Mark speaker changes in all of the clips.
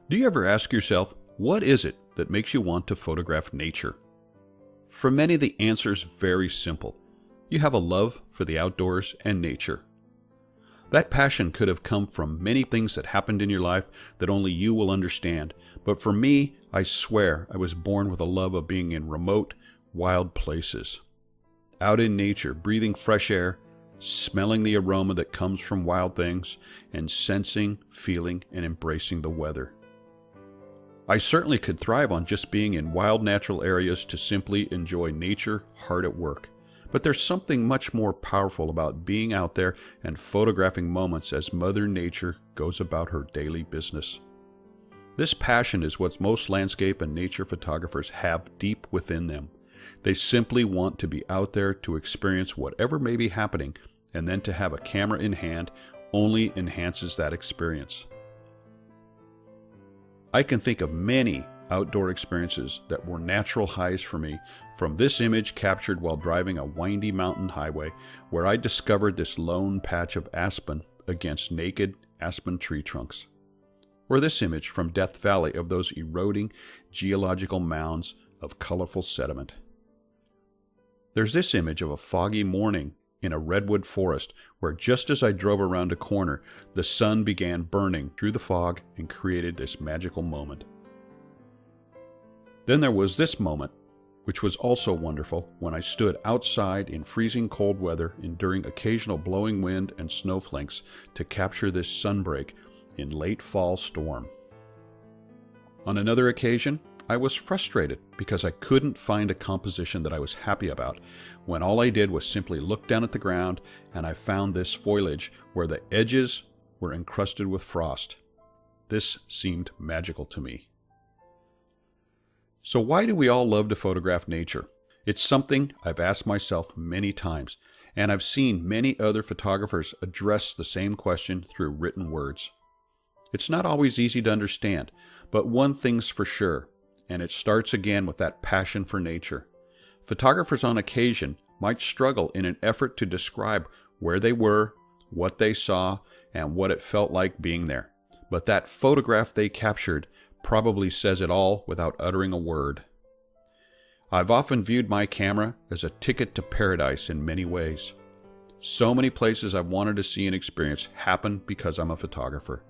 Speaker 1: Do you ever ask yourself, what is it that makes you want to photograph nature? For many, the answer is very simple. You have a love for the outdoors and nature. That passion could have come from many things that happened in your life that only you will understand. But for me, I swear I was born with a love of being in remote, wild places. Out in nature, breathing fresh air, smelling the aroma that comes from wild things, and sensing, feeling, and embracing the weather. I certainly could thrive on just being in wild natural areas to simply enjoy nature hard at work. But there's something much more powerful about being out there and photographing moments as Mother Nature goes about her daily business. This passion is what most landscape and nature photographers have deep within them. They simply want to be out there to experience whatever may be happening, and then to have a camera in hand only enhances that experience. I can think of many outdoor experiences that were natural highs for me, from this image captured while driving a windy mountain highway where I discovered this lone patch of aspen against naked aspen tree trunks, or this image from Death Valley of those eroding geological mounds of colorful sediment. There's this image of a foggy morning in a redwood forest where just as I drove around a corner, the sun began burning through the fog and created this magical moment. Then there was this moment, which was also wonderful, when I stood outside in freezing cold weather enduring occasional blowing wind and snowflakes to capture this sunbreak in late fall storm. On another occasion, I was frustrated because I couldn't find a composition that I was happy about, when all I did was simply look down at the ground and I found this foliage where the edges were encrusted with frost. This seemed magical to me. So why do we all love to photograph nature? It's something I've asked myself many times, and I've seen many other photographers address the same question through written words. It's not always easy to understand, but one thing's for sure, and it starts again with that passion for nature. Photographers on occasion might struggle in an effort to describe where they were, what they saw, and what it felt like being there. But that photograph they captured probably says it all without uttering a word. I've often viewed my camera as a ticket to paradise in many ways. So many places I've wanted to see and experience happen because I'm a photographer.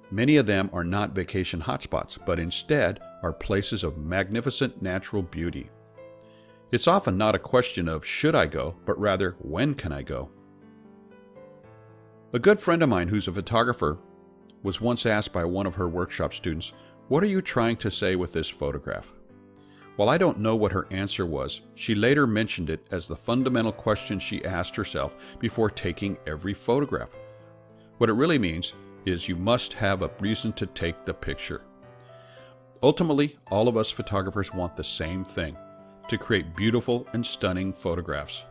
Speaker 1: Many of them are not vacation hotspots, but instead are places of magnificent natural beauty. It's often not a question of should I go, but rather when can I go? A good friend of mine who's a photographer was once asked by one of her workshop students, "What are you trying to say with this photograph?" While I don't know what her answer was, she later mentioned it as the fundamental question she asked herself before taking every photograph. What it really means is you must have a reason to take the picture. Ultimately, all of us photographers want the same thing, to create beautiful and stunning photographs.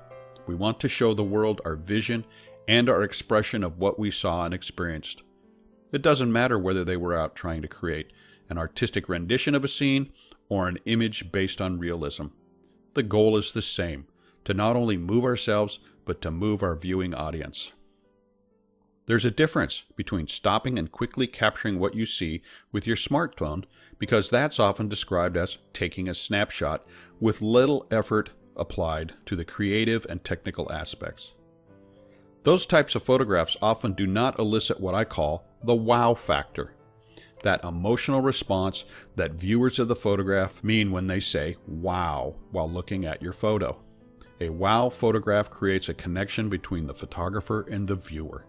Speaker 1: We want to show the world our vision and our expression of what we saw and experienced. It doesn't matter whether they were out trying to create an artistic rendition of a scene or an image based on realism. The goal is the same, to not only move ourselves, but to move our viewing audience. There's a difference between stopping and quickly capturing what you see with your smartphone, because that's often described as taking a snapshot with little effort applied to the creative and technical aspects. Those types of photographs often do not elicit what I call the wow factor, that emotional response that viewers of the photograph mean when they say wow while looking at your photo. A wow photograph creates a connection between the photographer and the viewer.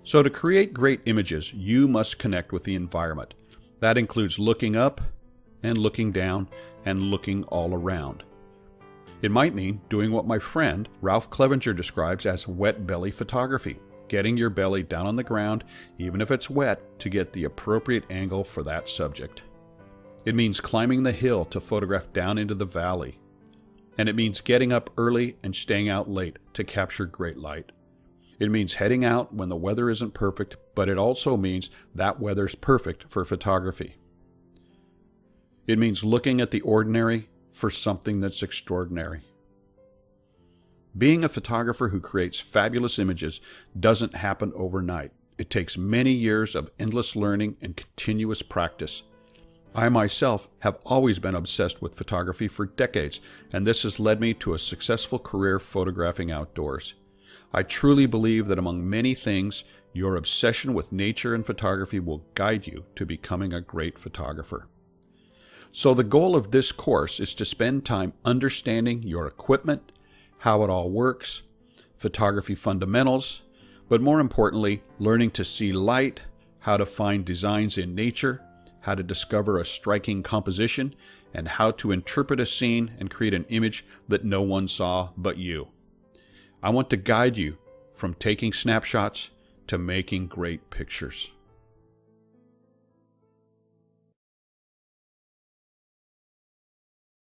Speaker 1: So to create great images, you must connect with the environment. That includes looking up and looking down and looking all around. It might mean doing what my friend Ralph Clevenger describes as wet belly photography, getting your belly down on the ground, even if it's wet, to get the appropriate angle for that subject. It means climbing the hill to photograph down into the valley. And it means getting up early and staying out late to capture great light. It means heading out when the weather isn't perfect, but it also means that weather's perfect for photography. It means looking at the ordinary for something that's extraordinary. Being a photographer who creates fabulous images doesn't happen overnight. It takes many years of endless learning and continuous practice. I myself have always been obsessed with photography for decades, and this has led me to a successful career photographing outdoors. I truly believe that among many things, your obsession with nature and photography will guide you to becoming a great photographer. So the goal of this course is to spend time understanding your equipment, how it all works, photography fundamentals, but more importantly, learning to see light, how to find designs in nature, how to discover a striking composition, and how to interpret a scene and create an image that no one saw but you. I want to guide you from taking snapshots to making great pictures.